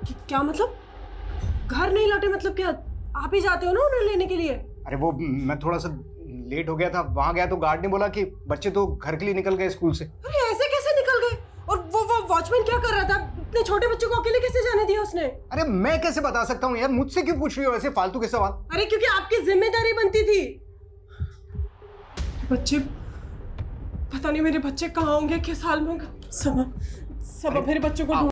क्या मतलब? घर नहीं लौटे मतलब क्या? आप ही जाते हो ना उन्हें लेने के लिए? अरे वो मैं थोड़ा सा लेट हो गया था, वहां गया तो गार्ड ने बोला कि बच्चे तो घर के लिए निकल गए स्कूल से। अरे ऐसे कैसे निकल गए? और वो वॉचमैन क्या कर रहा था? इतने छोटे बच्चे को अकेले कैसे जाने दिया उसने? अरे मैं कैसे बता सकता हूँ यार, मुझसे क्यों पूछ रही हो ऐसे फालतू के सवाल? अरे क्योंकि आपकी जिम्मेदारी बनती थी। बच्चे, पता नहीं मेरे बच्चे कहाँ होंगे, किस हाल में होंगे। सब मेरे बच्चों को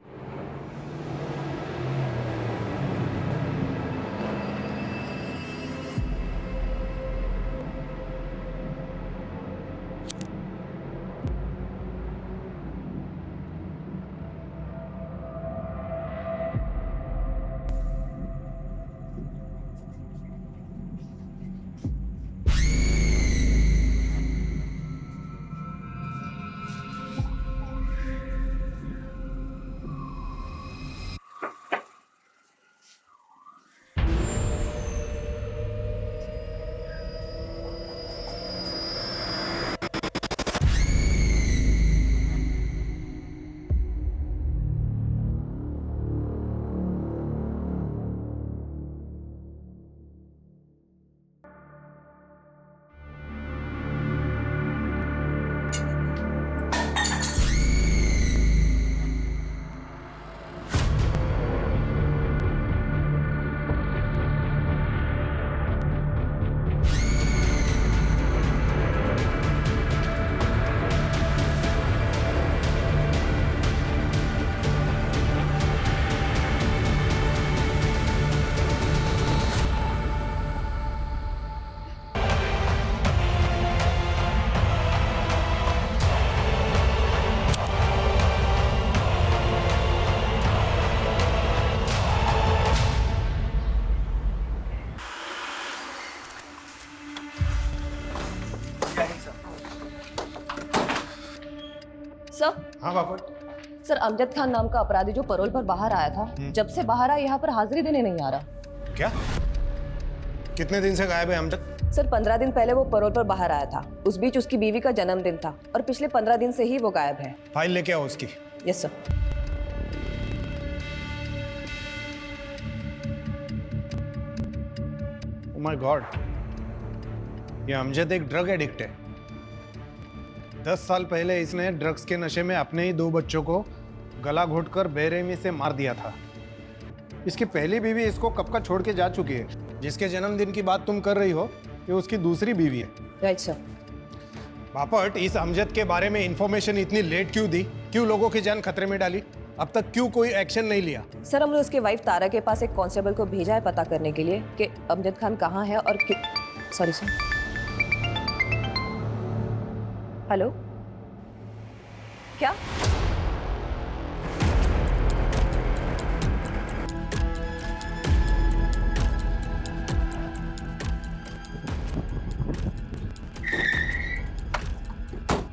सर। हाँ बापट। सर, अमजद खान नाम का अपराधी जो परोल पर बाहर आया था, जब से बाहर आया यहाँ पर हाजिरी देने नहीं आ रहा। क्या? कितने दिन से गायब है अमजद? सर, 15 दिन पहले वो परोल पर बाहर आया था। उस बीच उसकी बीवी का जन्मदिन था और पिछले 15 दिन से ही वो गायब है। फाइल लेके आओ उसकी। Yes sir. Oh my God, ये अमजद एक ड्रग एडिक्ट है। 10 साल पहले इसने ड्रग्स के नशे में अपने ही 2 बच्चों को गला घोटकर बेरहमी से मार दिया था। इसकी पहली बीवी इसको कब का छोड़ के जा चुकी है। जिसके जन्मदिन की बात तुम कर रही हो, ये उसकी दूसरी बीवी है। Right sir. बापट, इस अमजद के बारे में इंफॉर्मेशन इतनी लेट क्यों दी? क्यों लोगों की जान खतरे में डाली? अब तक क्यों कोई एक्शन नहीं लिया? सर, हमने उसके वाइफ तारा के पास एक कांस्टेबल को भेजा है पता करने के लिए कि अमजद खान कहाँ है और क्यों। Sorry sir. हेलो, क्या?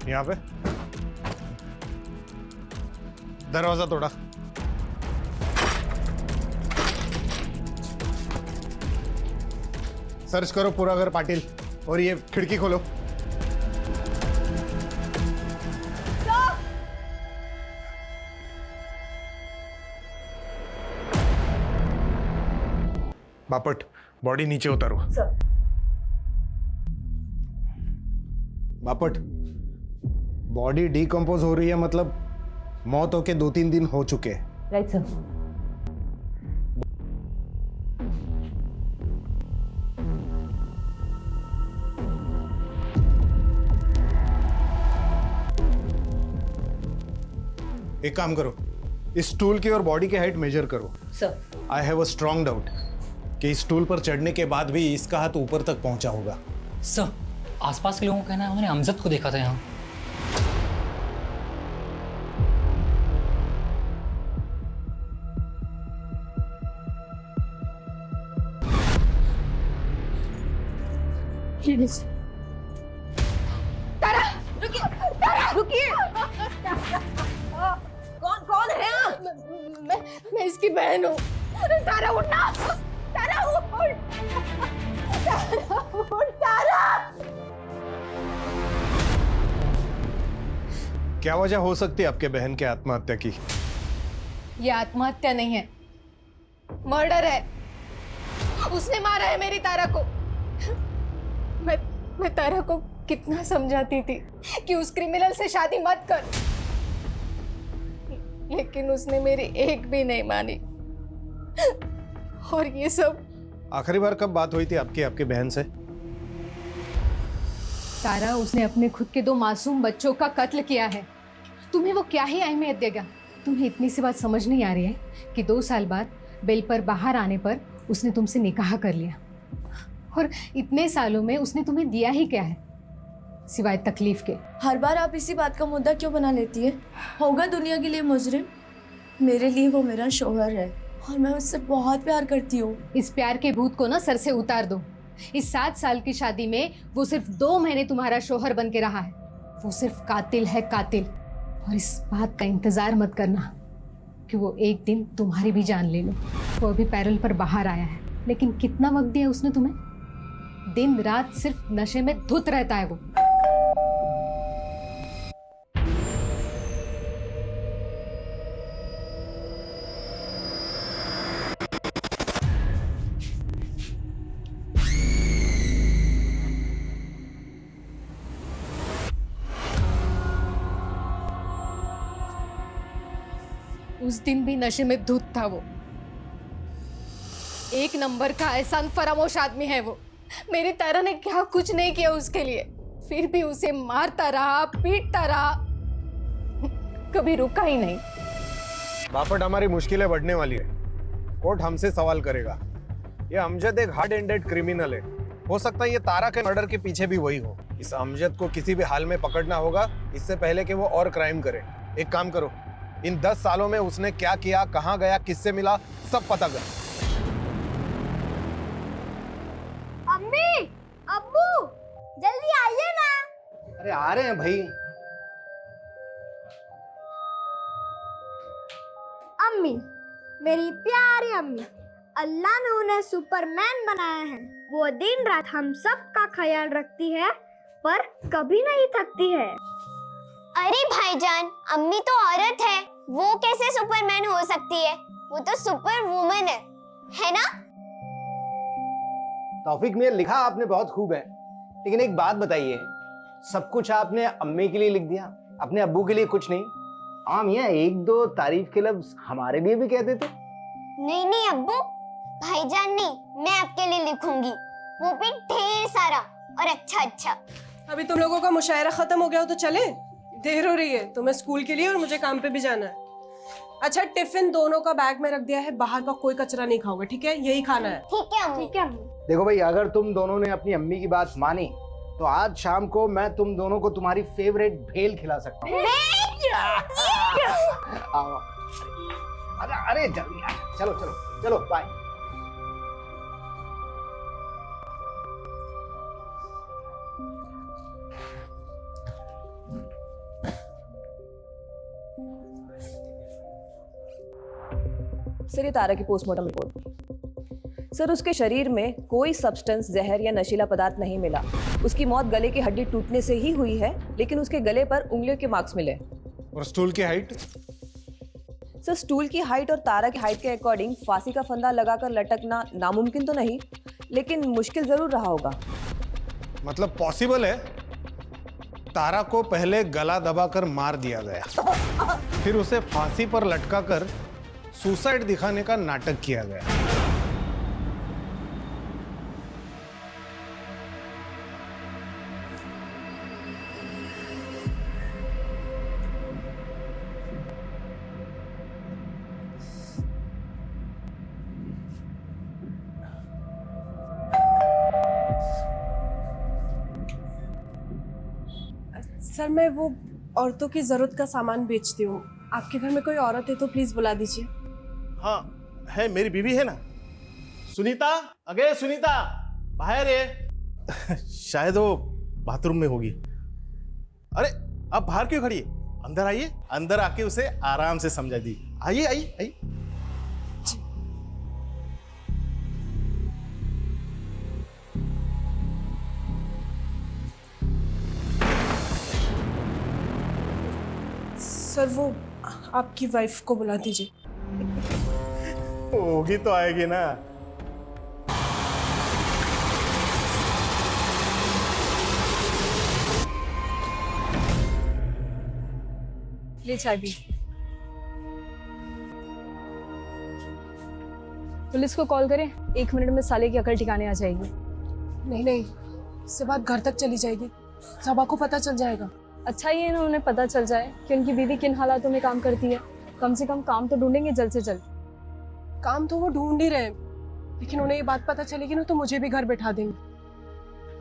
यहाँ पे दरवाजा तोड़ा। सर्च करो पूरा घर पाटिल, और ये खिड़की खोलो। बापट, बॉडी नीचे उतारो। सर। बापट, बॉडी डिकम्पोज हो रही है, मतलब मौत होके 2-3 दिन हो चुके हैं। Right sir. एक काम करो, इस स्टूल की और बॉडी की हाइट मेजर करो। Sir. I have a strong doubt कि इस स्टूल पर चढ़ने के बाद भी इसका हाथ ऊपर तक पहुंचा होगा। सर, आसपास के लोगों का कहना है उन्होंने अमजद को देखा था यहाँ। तारा, रुकिए। तारा, रुकिए। कौन है आप? मैं इसकी बहन हूँ। तारा, उठना। तारा, उठ। तारा, उठ। तारा। क्या वजह हो सकती है आपके बहन के आत्महत्या की? ये आत्महत्या नहीं है, मर्डर है। उसने मारा है मेरी तारा को। मैं तारा को कितना समझाती थी कि उस क्रिमिनल से शादी मत कर, लेकिन उसने मेरी एक भी नहीं मानी। और ये सब आखिरी बार कब बात हुई थी आपकी बहन से? तारा, उसने अपने खुद के 2 मासूम बच्चों का कत्ल किया है। तुम्हें वो क्या ही अहमियत देगा? तुम्हें इतनी सी बात समझ नहीं आ रही है कि 2 साल बाद बेल पर बाहर आने पर उसने तुमसे निकाह कर लिया, और इतने सालों में उसने तुम्हें दिया ही क्या है सिवाय तकलीफ के? हर बार आप इसी बात का मुद्दा क्यों बना लेती है? होगा दुनिया के लिए मुजरिम, मेरे लिए वो मेरा शौहर है और मैं उससे बहुत प्यार करती हूँ। इस प्यार के भूत को ना सर से उतार दो। इस 7 साल की शादी में वो सिर्फ 2 महीने तुम्हारा शौहर बन के रहा है। वो सिर्फ कातिल है, कातिल। और इस बात का इंतजार मत करना कि वो एक दिन तुम्हारी भी जान ले लो। वो अभी पैरल पर बाहर आया है, लेकिन कितना वक्त दिया उसने तुम्हें? दिन रात सिर्फ नशे में धुत रहता है वो। उस दिन भी नशे में धुत था वो। 1 नंबर का एहसान फरामोश आदमी है वो। मेरी तारा ने क्या कुछ नहीं किया उसके लिए, फिर भी उसे मारता रहा, पीटता रहा, कभी रुका ही नहीं। बापट, हमारी मुश्किलें बढ़ने वाली है। कोर्ट हमसे सवाल करेगा। ये अमजद एक हार्ड एंडेड क्रिमिनल है। हो सकता है ये तारा के मर्डर के पीछे भी वही हो। इस अमजद को किसी भी हाल में पकड़ना होगा, इससे पहले कि वो और क्राइम करे। एक काम करो, इन 10 सालों में उसने क्या किया, कहाँ गया, किससे मिला, सब पता कर। अम्मी, अब्बू, जल्दी आइए ना। अरे आ रहे हैं भाई। अम्मी, मेरी प्यारी अम्मी, अल्लाह ने उन्हें सुपरमैन बनाया है। वो दिन रात हम सब का ख्याल रखती है, पर कभी नहीं थकती है। अरे भाईजान, अम्मी तो औरत है, वो कैसे सुपरमैन हो सकती है? वो तो सुपर वुमन है ना? तौफीक मियां, लिखा आपने बहुत खूब है, लेकिन एक बात बताइए, सब कुछ आपने अम्मी के लिए लिख दिया, अपने अब्बू के लिए कुछ नहीं? हाँ मियां, 1-2 तारीफ के लफ्ज हमारे लिए भी कह देते। नहीं नहीं अब्बू, भाईजान नहीं, मैं आपके लिए लिखूंगी, वो भी ढेर सारा और अच्छा अच्छा। अभी तुम लोगों का मुशायरा खत्म हो गया हो तो चले? देर हो रही है, तुम्हें स्कूल के लिए और मुझे काम पे भी जाना है। अच्छा, टिफिन दोनों का बैग में रख दिया है, बाहर का कोई कचरा नहीं खाओगे, ठीक है? यही खाना है। ठीक है अम्मी। ठीक है अम्मी। देखो भाई, अगर तुम दोनों ने अपनी अम्मी की बात मानी तो आज शाम को मैं तुम दोनों को तुम्हारी फेवरेट भेल खिला सकता हूँ। अरे जल्दी आ, चलो चलो चलो, बाय। सर, ये तारा की पोस्टमार्टम रिपोर्ट। सर, उसके शरीर में कोई सब्सटेंस, जहर या नशीला पदार्थ नहीं मिला। उसकी मौत गले की हड्डी टूटने से ही हुई है, लेकिन उसके गले पर उंगलियों के मार्क्स मिले। और स्टूल की हाइट? सर, स्टूल की हाइट और तारा की हाइट के अकॉर्डिंग फांसी का फंदा लगाकर लटकना नामुमकिन तो नहीं, लेकिन मुश्किल जरूर रहा होगा। मतलब पॉसिबल है तारा को पहले गला दबाकर मार दिया गया, फिर उसे फांसी पर लटकाकर सुसाइड दिखाने का नाटक किया गया। सर, मैं वो औरतों की जरूरत का सामान बेचती हूँ। आपके घर में कोई औरत है तो प्लीज बुला दीजिए। हाँ है, मेरी बीवी है ना, सुनीता। अगे सुनीता, बाहर है। शायद वो बाथरूम में होगी। अरे आप बाहर क्यों खड़ी है? अंदर आइए, अंदर आके उसे आराम से समझा दी। आइए आइए आइए। सर, वो आपकी वाइफ को बुला दीजिए। होगी तो आएगी ना। ले चाय पी। पुलिस को कॉल करें, 1 मिनट में साले की अकल ठिकाने आ जाएगी। नहीं नहीं, इससे बात घर तक चली जाएगी, सबा को पता चल जाएगा। अच्छा ही है ना उन्हें पता चल जाए कि उनकी बीवी किन हालातों में काम करती है। कम से कम काम तो ढूंढेंगे जल्द से जल्द। काम तो वो ढूंढ ही रहे हैं, लेकिन उन्हें ये बात पता चलेगी ना तो मुझे भी घर बैठा देंगे।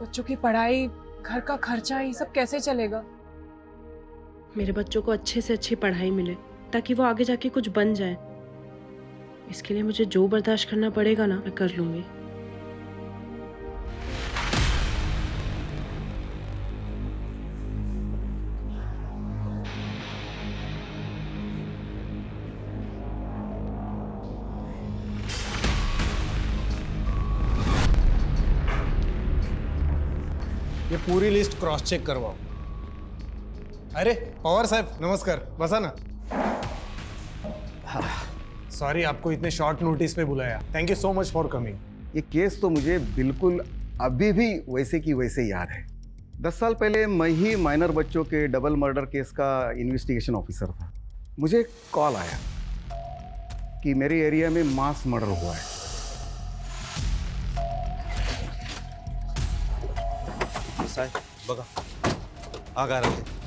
बच्चों की पढ़ाई, घर का खर्चा, ये सब कैसे चलेगा? मेरे बच्चों को अच्छे से अच्छी पढ़ाई मिले ताकि वो आगे जाके कुछ बन जाए। इसके लिए मुझे जो बर्दाश्त करना पड़ेगा ना, मैं कर लूंगी। ये पूरी लिस्ट क्रॉस चेक करवाओ। अरे पवार साहब नमस्कार, बसा ना। सॉरी आपको इतने शॉर्ट नोटिस पे बुलाया। Thank you so much for coming. ये केस तो मुझे बिल्कुल अभी भी वैसे की वैसे याद है। 10 साल पहले मैं ही माइनर बच्चों के डबल मर्डर केस का इन्वेस्टिगेशन ऑफिसर था। मुझे कॉल आया कि मेरे एरिया में मास मर्डर हुआ है। साहेब बघा, आग आ रही है।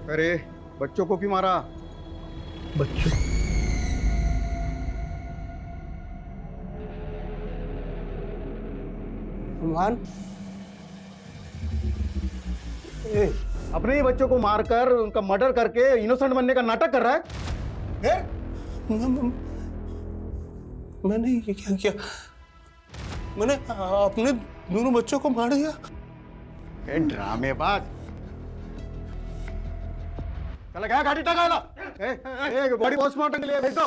अरे बच्चों को क्यों मारा? बच्चों? अपने ही बच्चों को मारकर उनका मर्डर करके इनोसेंट बनने का नाटक कर रहा है? मैंने ये क्या किया? मैंने अपने दोनों बच्चों को मार दिया। ड्रामेबाज। चला गया, गाड़ी टगा ला। बॉडी पोस्टमार्टम के लिए भेज दो।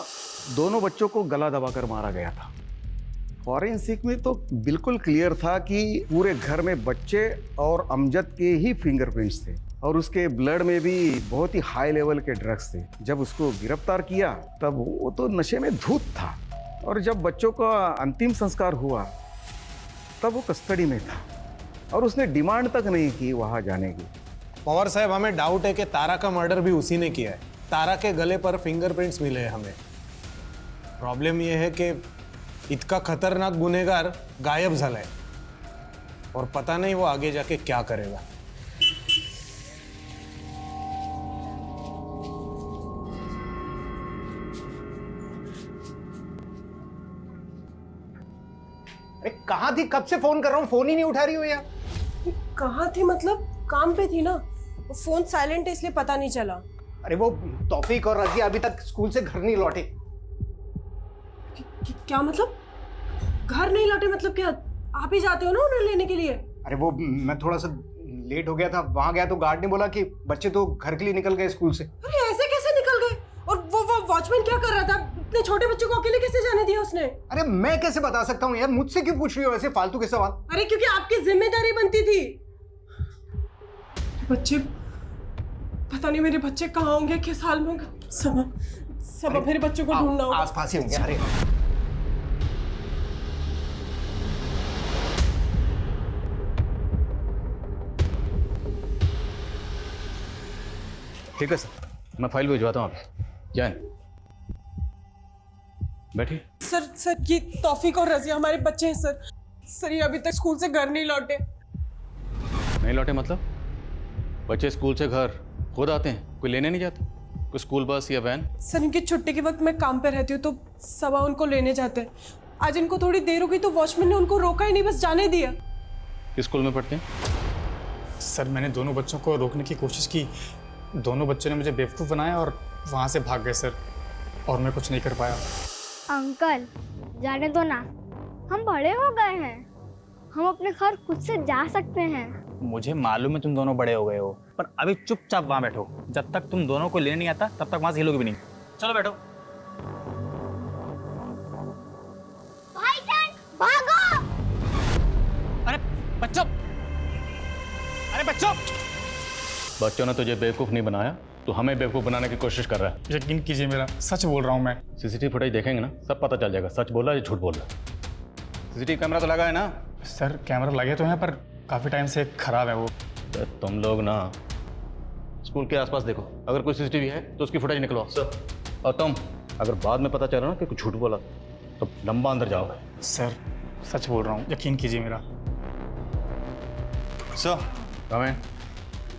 दोनों बच्चों को गला दबाकर मारा गया था। फॉरेंसिक में तो बिल्कुल क्लियर था कि पूरे घर में बच्चे और अमजद के ही फिंगरप्रिंट्स थे और उसके ब्लड में भी बहुत ही हाई लेवल के ड्रग्स थे। जब उसको गिरफ्तार किया तब वो तो नशे में धूत था और जब बच्चों का अंतिम संस्कार हुआ तब वो कस्टडी में था और उसने डिमांड तक नहीं की वहां जाने की। पवार साहब हमें डाउट है कि तारा का मर्डर भी उसी ने किया है। तारा के गले पर फिंगरप्रिंट्स मिले हैं हमें। प्रॉब्लम यह है कि इतना खतरनाक गुनहगार गायब झाला है और पता नहीं वो आगे जाके क्या करेगा। अरे कहाँ थी? कब से फोन कर रहा हूँ, फोन ही नहीं उठा रही हो यार। कहाँ थी मतलब? काम पे थी ना। वो फोन साइलेंट है इसलिए पता नहीं चला। अरे वो तौफीक और रजिया अभी तक स्कूल से घर नहीं लौटे। क्या मतलब? घर नहीं लौटे मतलब क्या? आप ही जाते हो ना उन्हें लेने के लिए? अरे वो मैं थोड़ा सा लेट हो गया था, वहां गया तो गार्ड ने बोला कि बच्चे तो घर के लिए निकल गए स्कूल से। अरे ऐसे कैसे निकल गए? और वो वॉचमैन क्या कर रहा था? इतने छोटे बच्चों को अकेले कैसे जाने दिया उसने? अरे मैं कैसे बता सकता हूँ यार, मुझसे क्यों पूछ रही हो ऐसे फालतू के सवाल? अरे क्योंकि आपकी जिम्मेदारी बनती थी। बच्चे पता नहीं मेरे बच्चे कहाँ होंगे, किस हाल में होंगे। सब मेरे बच्चों को ढूंढना होगा। आसपास ही होंगे। अरे ठीक है सर, मैं फाइल भिजवाता हूँ आप जाए। बैठिए। सर ये तौफीक और रजिया हमारे बच्चे हैं सर। सर ये अभी तक स्कूल से घर नहीं लौटे। नहीं लौटे मतलब? बच्चे स्कूल से घर खुद आते हैं, कोई लेने नहीं जाता? कोई स्कूल बस या वैन? सर इनकी छुट्टी के वक्त मैं काम पे रहती हूँ तो सबा उनको लेने जाते हैं। आज इनको थोड़ी देर हो गई तो वॉचमैन ने उनको रोका ही नहीं, बस जाने दिया। किस स्कूल में पढ़ते हैं? सर मैंने दोनों बच्चों को रोकने की कोशिश की, दोनों बच्चों ने मुझे बेवकूफ़ बनाया और वहाँ से भाग गए सर, और मैं कुछ नहीं कर पाया। अंकल जाने दो ना, हम बड़े हो गए हैं, हम अपने घर खुद से जा सकते हैं। मुझे मालूम है तुम दोनों बड़े हो गए हो, पर अभी चुपचाप वहाँ बैठो। जब तक तुम दोनों को लेने नहीं आता तब तक वहाँ से हिलोगे भी नहीं। चलो बैठो। भाईजान भागो! अरे बच्चों अरे बच्चों, बच्चों ने तुझे बेवकूफ़ नहीं बनाया, तो हमें बेवकूफ़ बनाने की कोशिश कर रहा है। यकीन कीजिए मेरा, सच बोल रहा हूँ मैं। सीसीटीवी फुटेज देखेंगे ना, सब पता चल जाएगा सच बोल रहा है या झूठ बोल रहा है। सीसीटीवी कैमरा तो लगा है ना? सर कैमरा लगे तो हैं पर काफ़ी टाइम से खराब है वो। तो तुम लोग ना स्कूल के आसपास देखो, अगर कोई सीसीटीवी है तो उसकी फुटेज निकलवाओ सर। और तुम अगर बाद में पता चला ना कि कुछ झूठ बोला तो लंबा अंदर जाओगे। सर सच बोल रहा हूँ, यकीन कीजिए मेरा। सर कमें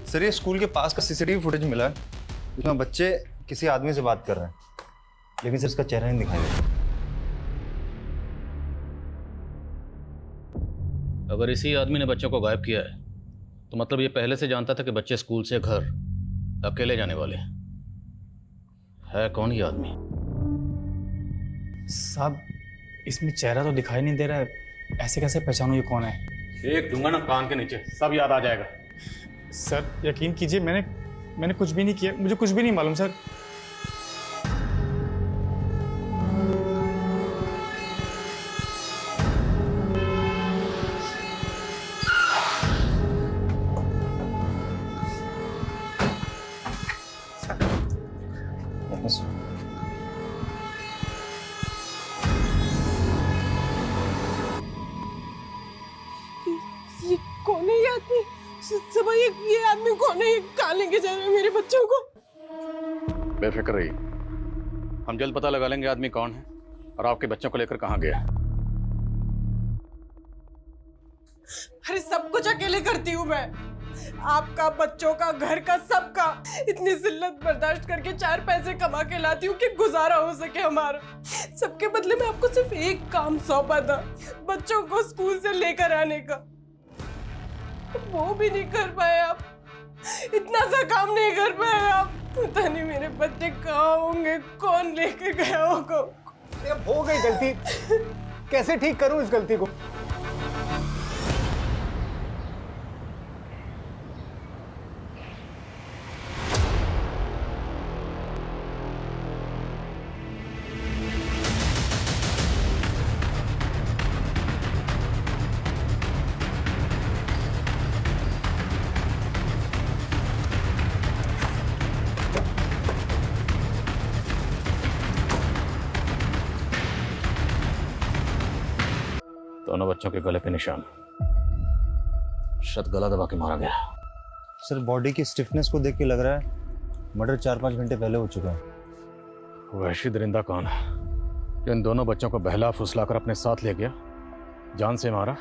सर, ये स्कूल के पास का सीसीटीवी फुटेज मिला है, उसमें बच्चे किसी आदमी से बात कर रहे हैं, लेकिन सर इसका चेहरा नहीं दिखाई देता। अगर इसी आदमी ने बच्चों को गायब किया है तो मतलब ये पहले से जानता था कि बच्चे स्कूल से घर अकेले जाने वाले हैं। है कौन ये आदमी? साहब इसमें चेहरा तो दिखाई नहीं दे रहा है, ऐसे कैसे पहचानूं ये कौन है? एक दूंगा ना कान के नीचे, सब याद आ जाएगा। सर यकीन कीजिए, मैंने कुछ भी नहीं किया, मुझे कुछ भी नहीं मालूम सर। ये कौन है ये आदमी? सब ये आदमी कौन है? ये कहाँ लेके जा रहे हैं मेरे बच्चों को? बेफिक्र रहिए, हम जल्द पता लगा लेंगे आदमी कौन है और आपके बच्चों को लेकर कहाँ गया। अरे सब कुछ अकेले करती हूँ मैं, आपका, बच्चों का, घर का, सबका। इतनी जिल्लत बर्दाश्त करके 4 पैसे कमा के लाती हूँ कि गुजारा हो सके हमारा। सबके बदले में आपको सिर्फ एक काम सौंपा था, बच्चों को स्कूल से लेकर आने का। वो भी नहीं कर पाए आप, इतना सा काम नहीं कर पाए आप। पता नहीं मेरे बच्चे कहाँ होंगे, कौन लेके गया होगा। हो गई गलती, कैसे ठीक करूं इस गलती को? दोनों बच्चों के गले पे निशान, शायद गला दबा के मारा गया। सर बॉडी की स्टिफनेस को देख के लग रहा है मर्डर 4-5 घंटे पहले हो चुका है। वहशी दरिंदा कौन है जो इन दोनों बच्चों को बहला फुसला कर अपने साथ ले गया, जान से मारा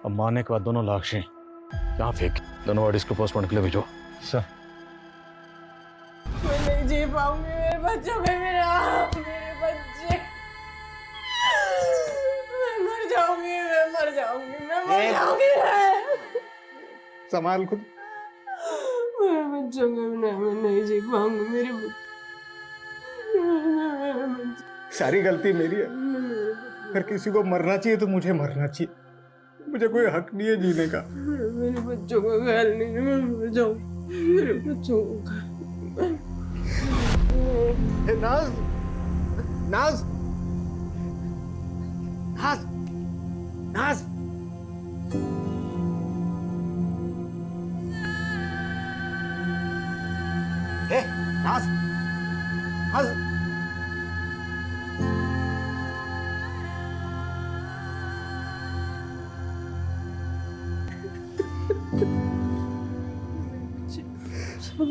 और मारने के बाद दोनों लाशें यहाँ फेंक? दोनों बॉडीज को पोस्टमार्टम के लिए भेजो। सर मैं नहीं जी पाऊंगी, मेरे बच्चों में मेरे बच्चे। मैं मर जाऊंगी। संभाल खुद। मेरे बच्चों को मैं नहीं जी पाऊंगी, मेरे सारी गलती मेरी है। अगर किसी को मरना चाहिए तो मुझे मरना चाहिए, मुझे कोई हक नहीं है जीने का। मेरे बच्चों का ख्याल नहीं, मैं मर जाऊं। मेरे बच्चों का नाज, नाज, नाज, नाज। ए, नाज, नाज।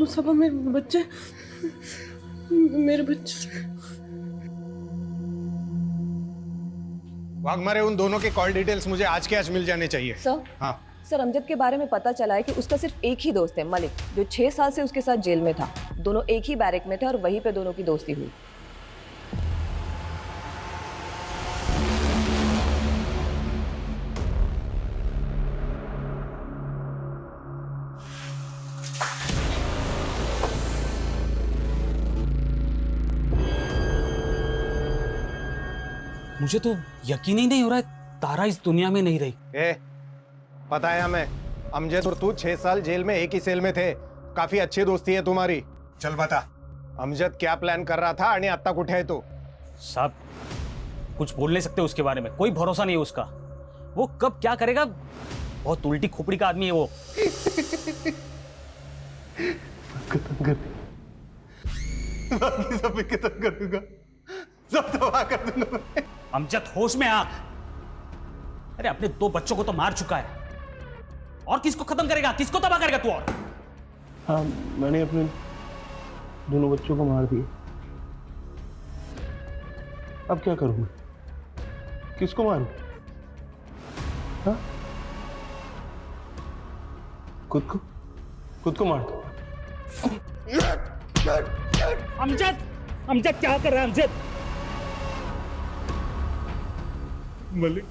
सब मेरे बच्चे, मेरे बच्चे। वाघमारे, उन दोनों के कॉल डिटेल्स मुझे आज के आज मिल जाने चाहिए। सर, हाँ सर अमजद के बारे में पता चला है कि उसका सिर्फ एक ही दोस्त है, मलिक, जो 6 साल से उसके साथ जेल में था। दोनों एक ही बैरक में थे और वहीं पे दोनों की दोस्ती हुई। मुझे तो यकीन ही नहीं हो रहा है तारा इस दुनिया में नहीं रही। पता है हमें, अमजद और तू 6 साल जेल में एक ही सेल में थे, काफी अच्छी दोस्ती है तुम्हारी। चल बता, अमजद क्या प्लान कर रहा था आणि आता कुठे है तू? साहब कुछ बोल नहीं सकते उसके बारे में, कोई भरोसा नहीं है उसका। वो कब क्या करेगा बहुत उल्टी खोपड़ी का आदमी है वो। खत्म कर बाकी सब मैं खत्म कर दूंगा, सब तबाह कर दूंगा मैं। अमजद होश में आ। अरे अपने 2 बच्चों को तो मार चुका है, और किसको खत्म करेगा, किसको तबाह करेगा तू? और हाँ, मैंने अपने दोनों बच्चों को मार दिया। अब क्या करूं मैं? किसको मारूं? हाँ? खुद को मार दूं। अमजद क्या कर रहा है अमजद? मलिक,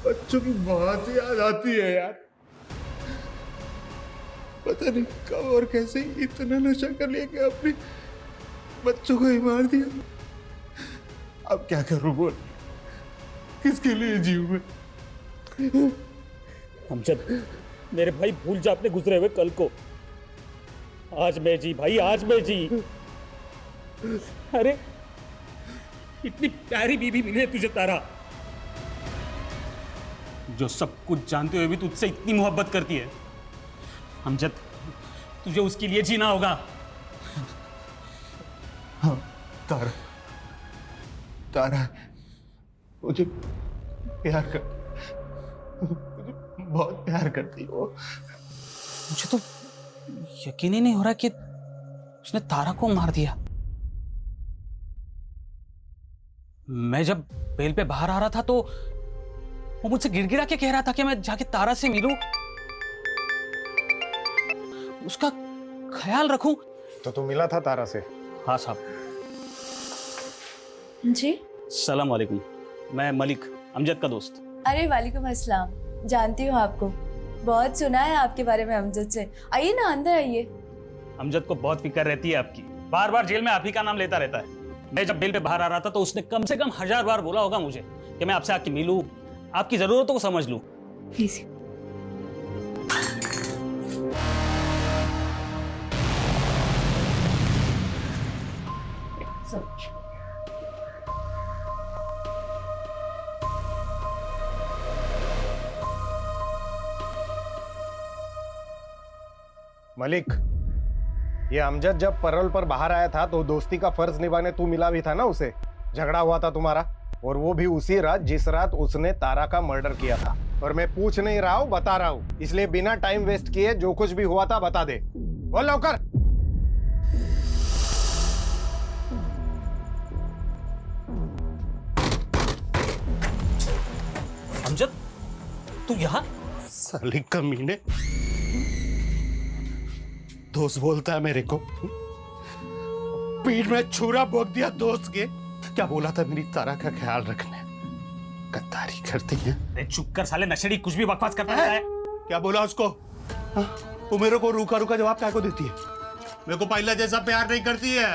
बच्चों की बहुत याद आती है यार। पता नहीं कब और कैसे इतना नशा कर लिया कि अपने बच्चों को ही मार दिया। अब क्या करूं बोल, किसके लिए जीऊं मैं? अमजद मेरे भाई, भूल जा अपने गुजरे हुए कल को। आज मैं जी भाई, आज मैं जी। अरे इतनी प्यारी बीवी मिली है तुझे तारा, जो सब कुछ जानते हुए भी तुझसे इतनी मोहब्बत करती है। अमजद तुझे उसके लिए जीना होगा। हाँ तारा, तारा मुझे प्यार कर, मुझे बहुत प्यार करती हो। मुझे तो यकीन ही नहीं हो रहा कि उसने तारा को मार दिया। मैं जब बेल पे बाहर आ रहा था तो वो मुझसे गिड़गिड़ा के कह रहा था कि मैं जाके तारा से मिलूं, उसका ख्याल रखूं। तो तू मिला था तारा से? हाँ साहब। जी सलाम वालेकुम, मैं मलिक, अमजद का दोस्त। अरे वालेकुम अस्सलाम, जानती हूँ आपको, बहुत सुना है आपके बारे में अमजद से। आइए ना, अंदर आइए। अमजद को बहुत फिक्र रहती है आपकी, बार बार जेल में आप ही का नाम लेता रहता है। मैं जब बेल पे बाहर आ रहा था तो उसने कम से कम 1000 बार बोला होगा मुझे कि मैं आपसे आके मिलूं, आपकी जरूरतों को समझ लूं। प्लीज। मलिक, ये अमजद जब पैरोल पर बाहर आया था तो दोस्ती का फर्ज निभाने तू मिला भी था ना उसे। झगड़ा हुआ था तुम्हारा, और वो भी उसी रात जिस रात उसने तारा का मर्डर किया था। और मैं पूछ नहीं रहा हूँ, बता रहा हूँ, इसलिए बिना टाइम वेस्ट किए जो कुछ भी हुआ था बता दे। बोल लौकर। अमजद तू यहाँ? साली कमीने, दोस्त बोलता है मेरे को, पीठ में छुरा भोंक दिया दोस्त के। क्या बोला था? मेरी तारा का ख्याल रखना। गद्दारी करती है। अरे चुप कर साले नशेड़ी, कुछ भी बकवास करता है। क्या बोला उसको? वो मेरे को रूखा रूखा जवाब क्या को देती है? मेरे को पहला जैसा प्यार नहीं करती है।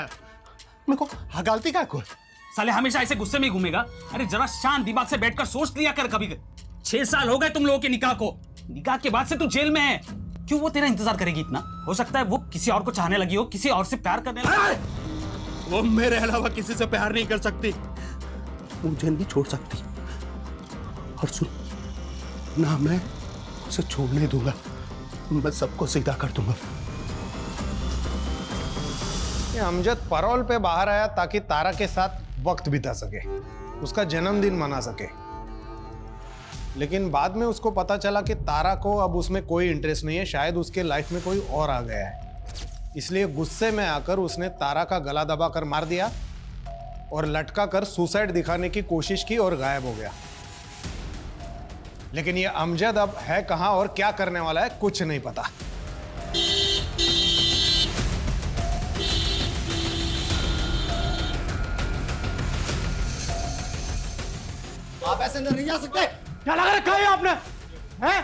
मेरे को हगालती क्या को? साले हमेशा ऐसे गुस्से में ही घूमेगा? अरे जरा शांत दिमाग से बैठकर सोच लिया कर कभी। 6 साल हो गए तुम लोगों के निकाह को, निकाह के बाद से तू जेल में है। क्यों वो तेरा इंतजार करेगी इतना? हो सकता है वो किसी और को चाहने लगी हो, किसी और से प्यार करने लगी। वो मेरे अलावा किसी से प्यार नहीं कर सकती, मुझे नहीं छोड़ सकती। और सुन ना, मैं उसे छोड़ नहीं दूंगा, मैं सबको सीधा कर दूंगा। ये अमजद पैरोल पे बाहर आया ताकि तारा के साथ वक्त बिता सके, उसका जन्मदिन मना सके। लेकिन बाद में उसको पता चला कि तारा को अब उसमें कोई इंटरेस्ट नहीं है, शायद उसके लाइफ में कोई और आ गया है। इसलिए गुस्से में आकर उसने तारा का गला दबाकर मार दिया और लटका कर सुसाइड दिखाने की कोशिश की और गायब हो गया। लेकिन ये अमजद अब है कहां और क्या करने वाला है कुछ नहीं पता। आप ऐसे अंदर नहीं जा सकते। क्या लगा रखा है आपने? हैं?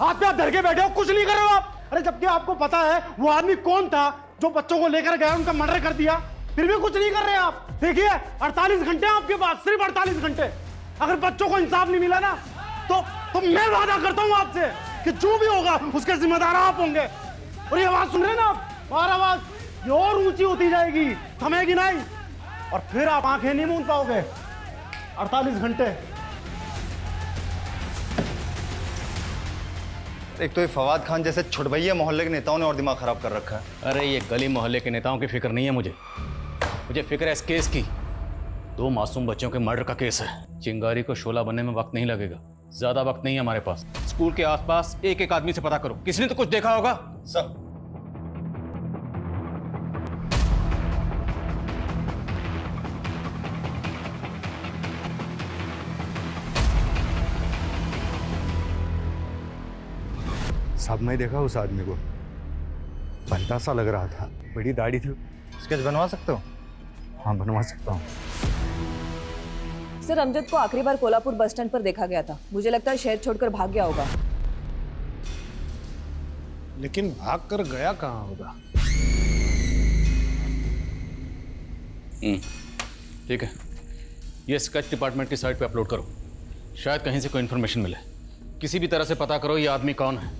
आप पे आप डर के बैठे हो, कुछ नहीं कर रहे हो आप। अरे जबकि आपको पता है वो आदमी कौन था जो बच्चों को लेकर गया, उनका मर्डर कर दिया, फिर भी कुछ नहीं कर रहे आप। देखिए 48 घंटे आपके पास, सिर्फ 48 घंटे। अगर बच्चों को इंसाफ नहीं मिला ना तो मैं वादा करता हूं आपसे कि जो भी होगा उसके जिम्मेदार आप होंगे। और ये आवाज सुन रहे हैं ना आप, और आवाज ये और ऊंची होती जाएगी, थमेगी नहीं, और फिर आप आंखें नहीं मूंद पाओगे। 48 घंटे। एक तो ये फवाद खान जैसे छुटभैया मोहल्ले के नेताओं ने और दिमाग खराब कर रखा है। अरे ये गली मोहल्ले के नेताओं की फिक्र नहीं है मुझे फिक्र है इस केस की। 2 मासूम बच्चों के मर्डर का केस है। चिंगारी को शोला बनने में वक्त नहीं लगेगा, ज्यादा वक्त नहीं है हमारे पास। स्कूल के आसपास एक एक आदमी से पता करो, किसी ने तो कुछ देखा होगा। सर साहब मैं देखा उस आदमी को, बंदा सा लग रहा था, बड़ी दाढ़ी थी। स्केच बनवा सकते हो? हाँ बनवा सकता हूँ। सर अमजद को आखिरी बार कोल्हापुर बस स्टैंड पर देखा गया था। मुझे लगता है शहर छोड़कर भाग गया होगा। लेकिन भाग कर गया कहाँ होगा? ठीक है, ये स्केच डिपार्टमेंट की साइट पे अपलोड करो, शायद कहीं से कोई इन्फॉर्मेशन मिले। किसी भी तरह से पता करो ये आदमी कौन है।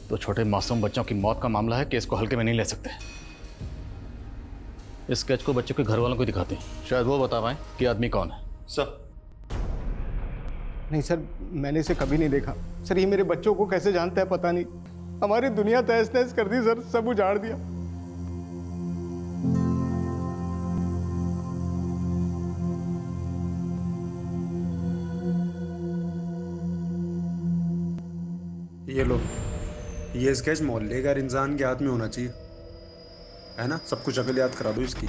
तो छोटे मासूम बच्चों की मौत का मामला है, केस को हल्के में नहीं ले सकते। इस स्केच को बच्चों के घर वालों को दिखाते हैं, शायद वो बता पाए कि आदमी कौन है। सर नहीं सर, मैंने इसे कभी नहीं देखा। सर ये मेरे बच्चों को कैसे जानता है पता नहीं। हमारी दुनिया तहस नहस कर दी सर, सब उजाड़ दिया। ये लो, ये स्केच मोहल्ले का इंसान के हाथ में होना चाहिए, है ना? सब कुछ अकल याद करा दो इसकी।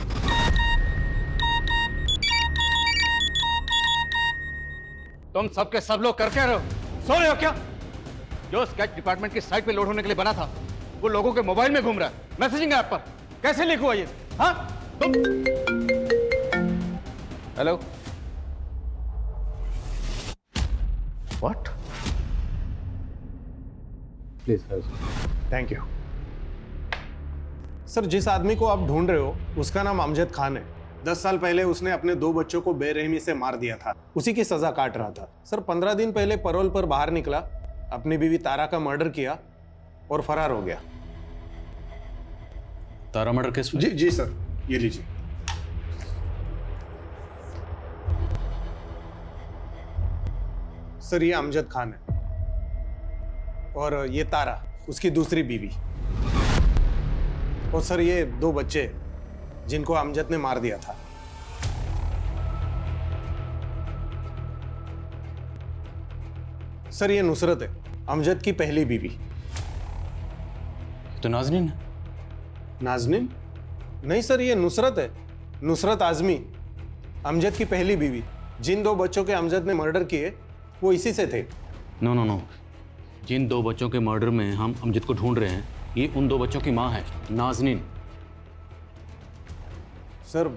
तुम सबके सब लोग कर क्या रहे हो? सो रहे हो क्या? जो स्केच डिपार्टमेंट की साइट पे लोड होने के लिए बना था वो लोगों के मोबाइल में घूम रहा है, मैसेजिंग ऐप पर। कैसे लीक हुआ ये? हाँ तुम? Hello, what? Please thank you sir. जिस आदमी को आप ढूंढ रहे हो उसका नाम अमजद खान है। 10 साल पहले उसने अपने 2 बच्चों को बेरहमी से मार दिया था, उसी की सजा काट रहा था। सर 15 दिन पहले पैरोल पर बाहर निकला, अपनी बीवी तारा का मर्डर किया और फरार हो गया। तारा मर्डर केस? जी सर, ये लीजिए। सर ये अमजद खान है और ये तारा उसकी दूसरी बीवी, और सर ये 2 बच्चे जिनको अमजद ने मार दिया था। सर ये नुसरत है, अमजद की पहली बीवी। तो नाजनीन है? नाजनीन? नहीं सर, ये नुसरत है, नुसरत आजमी, अमजद की पहली बीवी। जिन 2 बच्चों के अमजद ने मर्डर किए वो इसी से थे। नो, जिन 2 बच्चों के मर्डर में हम अमजद को ढूंढ रहे हैं ये उन 2 बच्चों की माँ है, नाजनीन। सर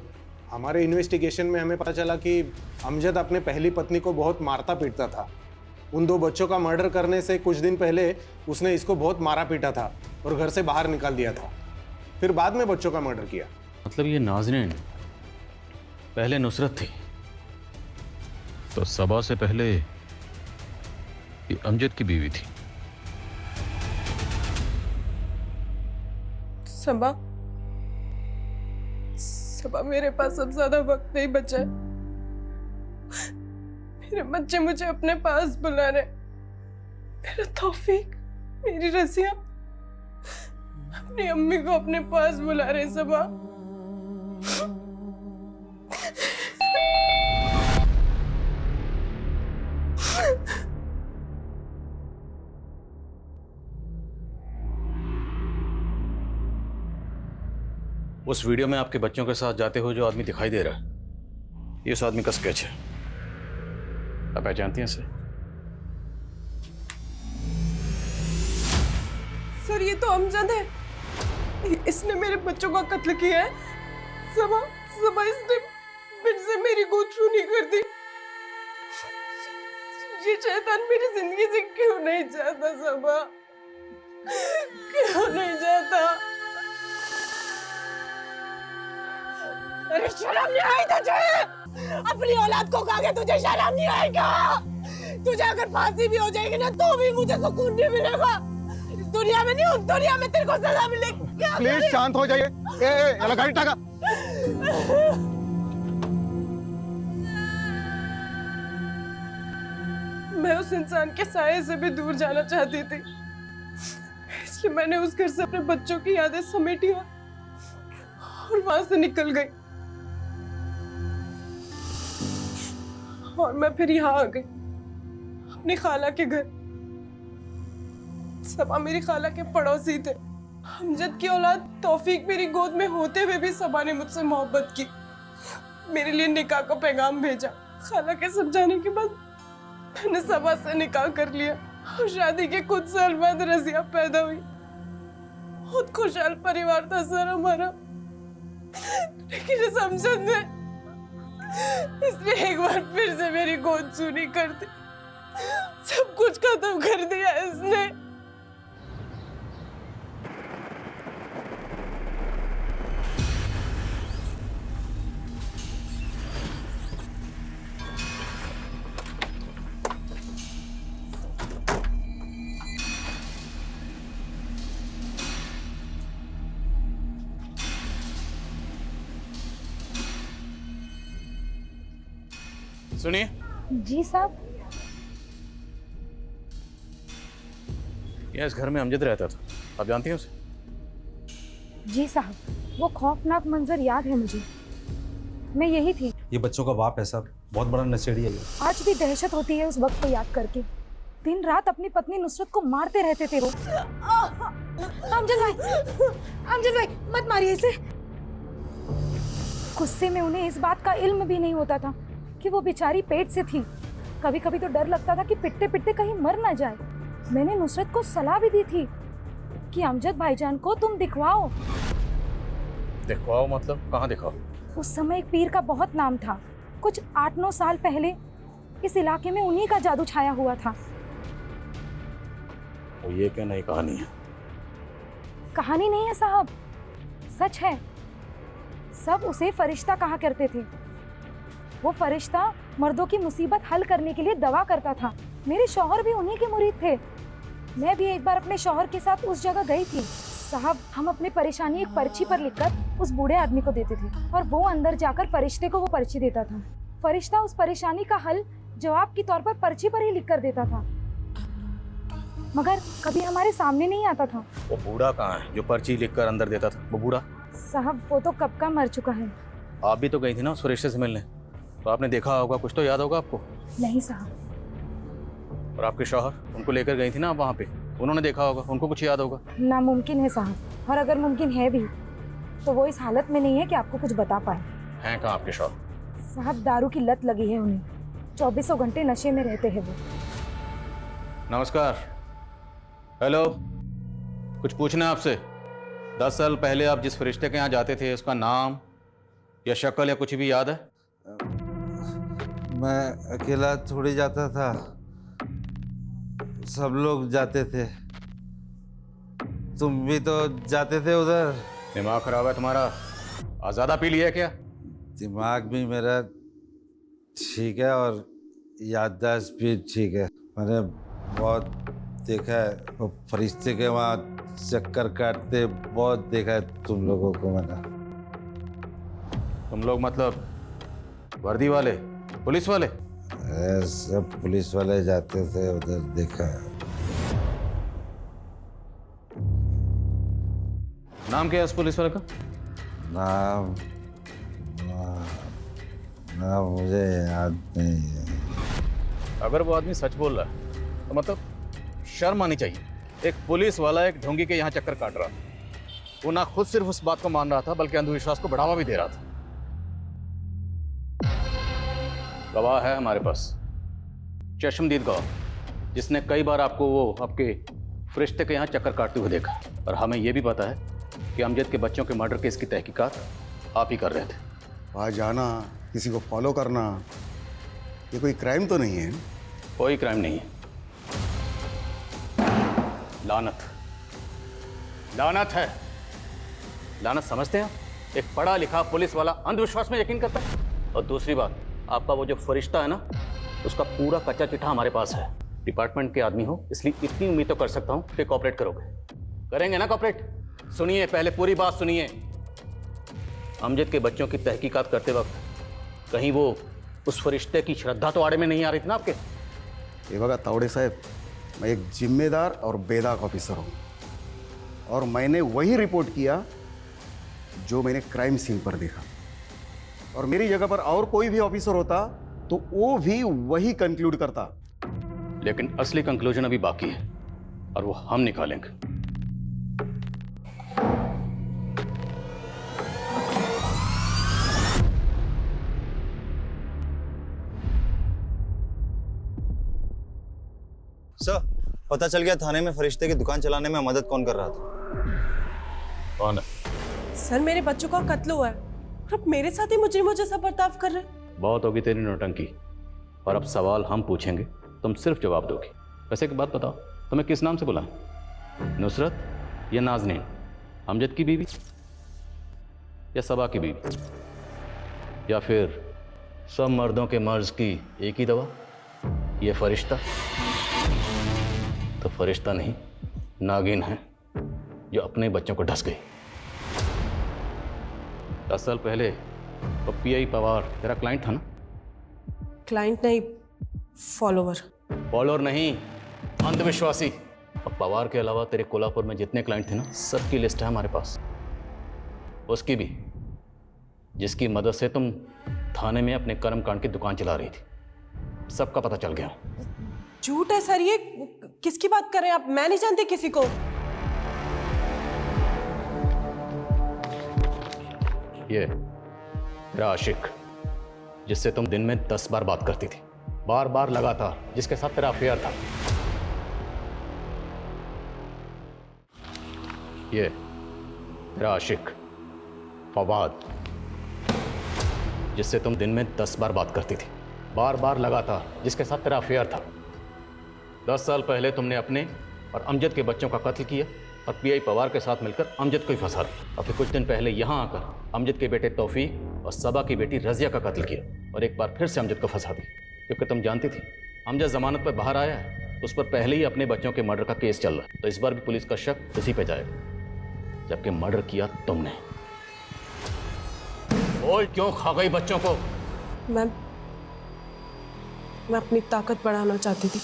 हमारे इन्वेस्टिगेशन में हमें पता चला कि अमजद अपने पहली पत्नी को बहुत मारता पीटता था। उन 2 बच्चों का मर्डर करने से कुछ दिन पहले उसने इसको बहुत मारा पीटा था और घर से बाहर निकाल दिया था, फिर बाद में बच्चों का मर्डर किया। मतलब ये नाजनीन पहले नुसरत थी, तो सबा से पहले ये अमजद की बीवी थी। सबा मेरे पास अब ज्यादा वक्त नहीं बचा है। मेरे बच्चे मुझे अपने पास बुला रहे। मेरा तौफीक, मेरी रसिया अपनी अम्मी को अपने पास बुला रहे। सबा उस वीडियो में आपके बच्चों के साथ जाते हुए जो आदमी दिखाई दे रहा है ये उस आदमी का स्केच है। आप पहचानती हैं इसे? सर ये तो अमजद है, इसने मेरे बच्चों का कत्ल किया है। सबा इसने फिर से मेरी गोदसूनी कर दी। ये शैतान मेरी जिंदगी से क्यों नहीं जाता? सबा क्यों नहीं जाता? अरे शर्म नहीं आई तुझे? अपनी औलाद को खा के तुझे शर्म नहीं आएगा? तुझे अगर फांसी भी हो जाएगी ना तो भी मुझे सुकून नहीं मिलेगा। इस दुनिया में नहीं, उस दुनिया में तेरे को सजा मिलेगी। प्लीज शांत हो जाइए। ए गाड़ी टाका। मैं उस इंसान के साये से भी दूर जाना चाहती थी, कि मैंने उस घर से अपने बच्चों की यादें समेटी और वहां से निकल गई और मैं फिर यहाँ आ गई अपनी खाला के घर। सबा मेरी खाला के पड़ोसी थे। अमजद की औलाद तौफीक मेरी गोद में होते हुए भी सबा ने मुझसे मोहब्बत की, मेरे लिए निकाह का पैगाम भेजा। खाला के समझाने के बाद मैंने सबा से निकाह कर लिया और शादी के कुछ साल बाद रजिया पैदा हुई। बहुत खुशहाल परिवार था सर हमारा, लेकिन इस अमजद ने इसने एक बार फिर से मेरी गोद चूनी कर दी, सब कुछ खत्म कर दिया इसने। सुनिए। जी साहब। यह इस घर में अमजद रहता था, आप जानती हैं उसे? जी साहब, वो खौफनाक मंजर याद है मुझे। मैं यही थी। ये बच्चों का बाप है साहब, बहुत बड़ा नशेड़ी है ये। आज भी दहशत होती है उस वक्त को याद करके। दिन रात अपनी पत्नी नुसरत को मारते रहते थे वो। अमजद भाई मत मारिए इसे। गुस्से में उन्हें इस बात का इल्म भी नहीं होता था कि वो बेचारी पेट से थी। कभी कभी तो डर लगता था कि पिटते पिटते कहीं मर ना जाए। मैंने नुसरत को सलाह भी दी थी कि अमजद भाईजान को तुम दिखवाओ। दिखवाओ मतलब कहाँ दिखाओ? उस समय एक पीर का बहुत नाम था। कुछ 8-9 साल पहले इस इलाके में उन्हीं का जादू छाया हुआ था। वो ये क्या नई कहानी है? कहानी नहीं है साहब, सच है। सब उसे फरिश्ता कहा करते थे। वो फरिश्ता मर्दों की मुसीबत हल करने के लिए दवा करता था। मेरे शौहर भी उन्हीं के मुरीद थे। मैं भी एक बार अपने शौहर के साथ उस जगह गई थी। साहब, हम अपनी परेशानी एक पर्ची पर लिखकर उस बूढ़े आदमी को देते थे और वो अंदर जाकर फरिश्ते को वो पर्ची देता था। फरिश्ता उस परेशानी का हल जवाब के तौर पर पर्ची पर ही लिख कर देता था, मगर कभी हमारे सामने नहीं आता था। वो बूढ़ा कहाँ है जो पर्ची लिखकर अंदर देता था? वो बूढ़ा साहब, वो तो कब का मर चुका है। आप भी तो गई थी ना उस फरिश्ते से मिलने, तो आपने देखा होगा, कुछ तो याद होगा आपको। नहीं साहब। और आपके शौहर, उनको लेकर गई थी ना आप वहाँ पे, उन्होंने देखा होगा, उनको कुछ याद होगा। नामुमकिन है साहब, और अगर मुमकिन है भी तो वो इस हालत में नहीं है कि आपको कुछ बता पाए। हैं कहाँ आपके शौहर? साहब, दारू की लत लगी है उन्हें। 24 घंटे नशे में रहते हैं वो। नमस्कार। हेलो, कुछ पूछना है आपसे। 10 साल पहले आप जिस फरिश्ते के यहाँ जाते थे, उसका नाम या शक्ल या कुछ भी याद है? मैं अकेला थोड़ी जाता था, सब लोग जाते थे। तुम भी तो जाते थे उधर। दिमाग खराब है तुम्हारा? ज़्यादा पी लिया है क्या? दिमाग भी मेरा ठीक है और याददाश्त भी ठीक है। मैंने बहुत देखा है वो फरिश्ते के वहाँ चक्कर काटते, बहुत देखा है तुम लोगों को मैंने। तुम लोग मतलब वर्दी वाले, पुलिस वाले? सब पुलिस वाले जाते थे उधर, देखा है। नाम क्या है उस पुलिस वाले का? नाम मुझे याद नहीं है। अगर वो आदमी सच बोल रहा है तो मतलब शर्म आनी चाहिए। एक पुलिस वाला एक ढोंगी के यहाँ चक्कर काट रहा था। वो ना खुद सिर्फ उस बात को मान रहा था, बल्कि अंधविश्वास को बढ़ावा भी दे रहा था। गवाह है हमारे पास, चश्मदीद गवाह, जिसने कई बार आपको वो आपके फरिश्ते के यहाँ चक्कर काटते हुए देखा। और हमें यह भी पता है कि अमजद के बच्चों के मर्डर केस की तहकीकात आप ही कर रहे थे। वहाँ जाना, किसी को फॉलो करना, ये कोई क्राइम तो नहीं है? कोई क्राइम नहीं है। लानत, लानत है। लानत समझते हैं? एक पढ़ा लिखा पुलिस वाला अंधविश्वास में यकीन करता है। और दूसरी बात, आपका वो जो फरिश्ता है ना, उसका पूरा कच्चा चिट्ठा हमारे पास है। डिपार्टमेंट के आदमी हो, इसलिए इतनी उम्मीद तो कर सकता हूँ कि कॉपरेट करोगे। करेंगे ना कॉपरेट? सुनिए, पहले पूरी बात सुनिए। अमजद के बच्चों की तहकीकात करते वक्त कहीं वो उस फरिश्ते की श्रद्धा तो आड़े में नहीं आ रही थी ना आपके? ये बघा तावड़े साहब, मैं एक जिम्मेदार और बेदाग ऑफिसर हूँ। और मैंने वही रिपोर्ट किया जो मैंने क्राइम सीन पर देखा। और मेरी जगह पर और कोई भी ऑफिसर होता तो वो भी वही कंक्लूड करता। लेकिन असली कंक्लूजन अभी बाकी है और वो हम निकालेंगे। सर, पता चल गया थाने में फरिश्ते की दुकान चलाने में मदद कौन कर रहा था। कौन है? सर मेरे बच्चों का कत्ल हुआ है और अब मेरे साथ ही मुजरिमों जैसा बर्ताव कर रहे हैं। बहुत होगी तेरी नौटंकी, और अब सवाल हम पूछेंगे, तुम सिर्फ जवाब दोगे। वैसे एक बात बताओ, तुम्हें किस नाम से बुलाएं? नुसरत या नाजनीन? अमजद की बीवी या सबा की बीवी, या फिर सब मर्दों के मर्ज की एक ही दवा, ये फरिश्ता? तो फरिश्ता नहीं, नागिन है जो अपने बच्चों को ढस गई। 10 साल पहले पीआई पवार तेरा क्लाइंट था ना? क्लाइंट नहीं, फॉलोवर। फॉलोअर नहीं, अंधविश्वासी। और पवार के अलावा तेरे कोल्हापुर में जितने क्लाइंट थे ना, सबकी लिस्ट है हमारे पास। उसकी भी, जिसकी मदद से तुम थाने में अपने कर्मकांड की दुकान चला रही थी। सबका पता चल गया। झूठ है सर ये। किसकी बात कर रहे हैं आप? मैं नहीं जानती किसी को। ये तेरा आशिक, जिससे तुम दिन में 10 बार बात करती थी, बार बार लगातार, जिसके साथ तेरा अफेयर था। ये तेरा आशिक फवाद, जिससे तुम दिन में 10 बार बात करती थी, बार बार लगातार, जिसके साथ तेरा अफेयर था। 10 साल पहले तुमने अपने और अमजद के बच्चों का कत्ल किया और पीआई पवार के साथ मिलकर अमजद को ही फंसा दिया। और फिर कुछ दिन पहले यहाँ आकर अमजद के बेटे तौफीक और सबा की बेटी रजिया का कत्ल किया और एक बार फिर से अमजद को फंसा दी, क्योंकि तुम जानती थी अमजद जमानत पर बाहर आया है, उस पर पहले ही अपने बच्चों के मर्डर का केस चल रहा है, तो इस बार भी पुलिस का शक उसी पे जाएगा, जबकि मर्डर किया तुमने। बोल, क्यों खा गई बच्चों को? मैं अपनी ताकत बढ़ाना चाहती थी।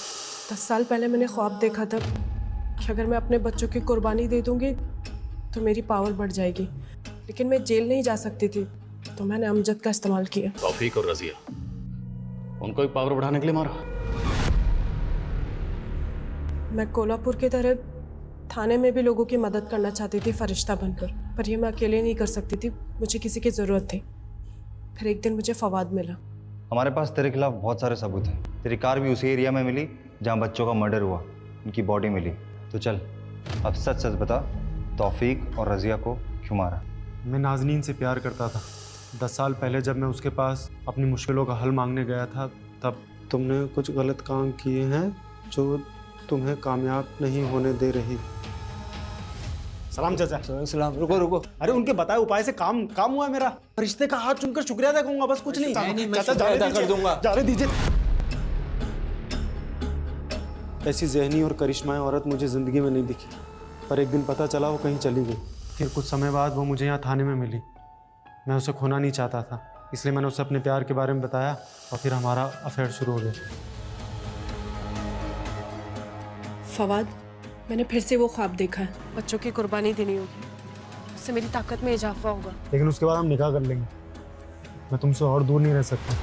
10 साल पहले मैंने ख्वाब देखा था कि अगर मैं अपने बच्चों की कुर्बानी दे दूंगी तो मेरी पावर बढ़ जाएगी, लेकिन मैं जेल नहीं जा सकती थी, तो मैंने अमजद का इस्तेमाल किया। तौफीक और रजिया, उनको भी पावर बढ़ाने के लिए मारा? मैं कोल्हापुर की तरह थाने में भी लोगों की मदद करना चाहती थी फरिश्ता बनकर, पर ये मैं अकेले नहीं कर सकती थी, मुझे किसी की ज़रूरत थी। फिर एक दिन मुझे फवाद मिला। हमारे पास तेरे खिलाफ बहुत सारे सबूत हैं। तेरी कार भी उसी एरिया में मिली जहाँ बच्चों का मर्डर हुआ, उनकी बॉडी मिली। तो चल अब सच सच बता, तौफीक और रजिया को क्यों मारा? मैं नाजनीन से प्यार करता था। 10 साल पहले जब मैं उसके पास अपनी मुश्किलों का हल मांगने गया था, तब तुमने कुछ गलत काम किए हैं जो तुम्हें कामयाब नहीं होने दे रही। सलाम चाचा। सलाम। रुको। अरे उनके बताए उपाय से काम हुआ है मेरा। रिश्ते का हाथ चुनकर शुक्रिया अदा करूंगा, बस कुछ नहीं। चाचा जाने दीजिए। ऐसी ज़हनी और करिश्माई औरत मुझे ज़िंदगी में नहीं दिखी, पर एक दिन पता चला वो कहीं चली गई। फिर कुछ समय बाद वो मुझे यहाँ थाने में मिली। मैं उसे खोना नहीं चाहता था, इसलिए मैंने उसे अपने प्यार के बारे में बताया और फिर हमारा अफेयर शुरू हो गया। फवाद, मैंने फिर से वो ख्वाब देखा है, बच्चों की कुर्बानी देनी होगी, उससे मेरी ताकत में इजाफा होगा। लेकिन उसके बाद हम निकाह कर लेंगे। मैं तुमसे और दूर नहीं रह सकता।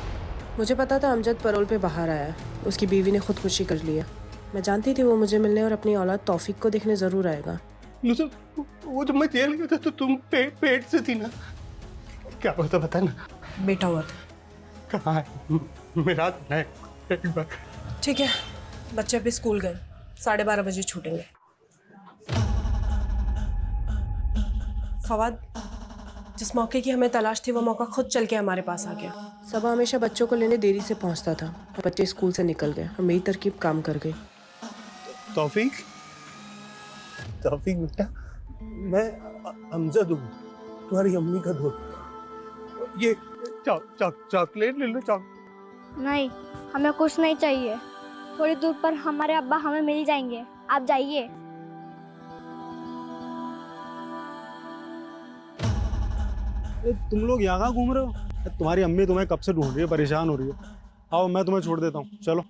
मुझे पता था अमजद पैरोल पे बाहर आया, उसकी बीवी ने खुदकुशी कर लिया। मैं जानती थी वो मुझे मिलने और अपनी औलाद तौफीक को देखने ज़रूर आएगा। वो जब मैं जेल गया था तो तुम पेट से थी ना? क्या हुआ था बता ना। बेटा हुआ था। कहाँ है? मेरा एक बार। ठीक है, बच्चे अभी स्कूल गए, 12:30 बजे छूटेंगे। फवाद, जिस मौके की हमें तलाश थी वो मौका खुद चल के हमारे पास आ गया। सबा हमेशा बच्चों को लेने देरी से पहुंचता था, बच्चे स्कूल से निकल गए और मेरी तरकीब काम कर गई। तौफीक बेटा, मैं अमजद हूँ, तुम्हारी अम्मी का दोस्त। ये चॉकलेट ले लो। नहीं, हमें कुछ नहीं चाहिए। थोड़ी दूर पर हमारे अब्बा हमें मिल जाएंगे, आप जाइए। तुम लोग यहाँ कहाँ घूम रहे हो? तुम्हारी अम्मी तुम्हें कब से ढूंढ रही है, परेशान हो रही है। आओ मैं तुम्हें छोड़ देता हूँ, चलो।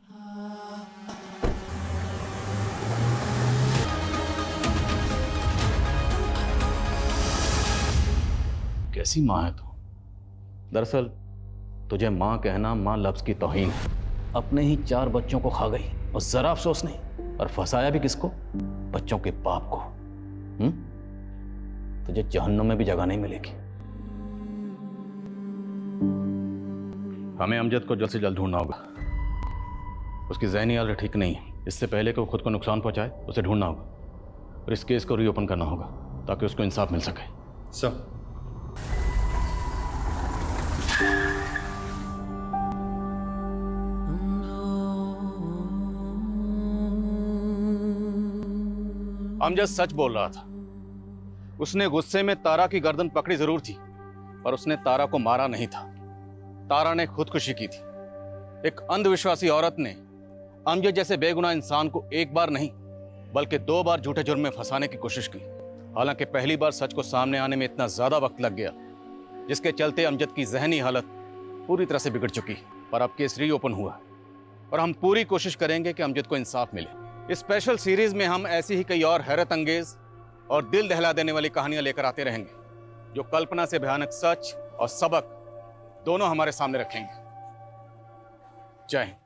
कैसी माँ है तू? दरअसल तुझे माँ कहना माँ लफ्ज की तौहीन है। अपने ही 4 बच्चों को खा गई और जरा अफसोस नहीं, और फंसाया भी किसको? बच्चों के बाप को। तुझे जहन्नुम में भी जगह नहीं मिलेगी। हमें अमजद को जल्द से जल्द ढूंढना होगा। उसकी ज़हनी हालत ठीक नहीं है। इससे पहले कि वो खुद को नुकसान पहुंचाए उसे ढूंढना होगा और इस केस को रीओपन करना होगा ताकि उसको इंसाफ मिल सके। सर अमजद सच बोल रहा था। उसने गुस्से में तारा की गर्दन पकड़ी जरूर थी, पर उसने तारा को मारा नहीं था। तारा ने खुदकुशी की थी। एक अंधविश्वासी औरत ने अमजद जैसे बेगुनाह इंसान को एक बार नहीं बल्कि 2 बार झूठे जुर्म में फंसाने की कोशिश की। हालांकि पहली बार सच को सामने आने में इतना ज्यादा वक्त लग गया जिसके चलते अमजद की जहनी हालत पूरी तरह से बिगड़ चुकी। पर अब केस रीओपन हुआ और हम पूरी कोशिश करेंगे कि अमजद को इंसाफ मिले। इस स्पेशल सीरीज में हम ऐसी ही कई और हैरत अंगेज और दिल दहला देने वाली कहानियां लेकर आते रहेंगे जो कल्पना से भयानक सच और सबक दोनों हमारे सामने रखेंगे। जय हिंद।